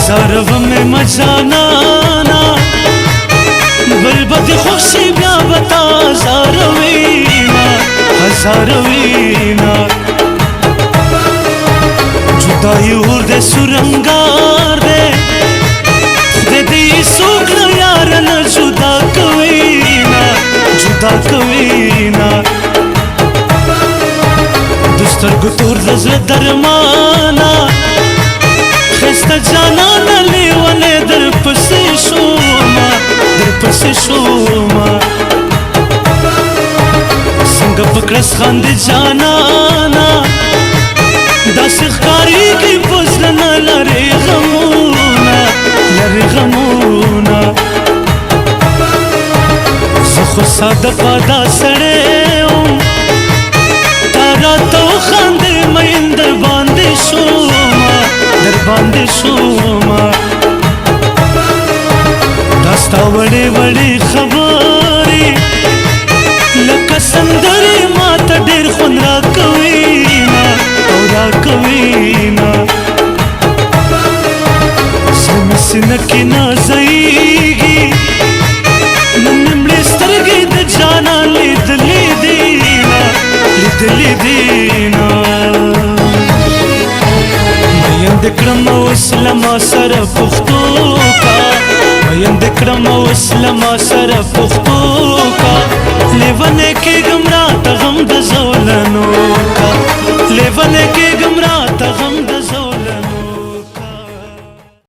زارو میں مجانانا بل بد خوشی بیا بتا زاروینا ہزاروینا جدائی اور دے سرنگار دے دے دی سوکنا یارن جدا کوینا دستر گتور دزل درمانا خستا جانانا لیوانے در پسی شوما سنگ پکرس خاند جانانا دا سخکاری کی پزلنا لرے غمونا زخو ساده پادا سڑے ہوں تارا تو خاندے میں در باندے شوما داستا وڑے وڑے خباری لکا سندری ماتا دیر خون را کوینا سمسی نکی نازئیگی نمڑی سترگی د جانا لیدلی دینا مین دکرم او اسلام سر پختو کا مین دکرم او اسلام سر پختو کا لیوانے کے گمراہ تا غم د زولنو کا لیوانے کے گمراہ تا غم د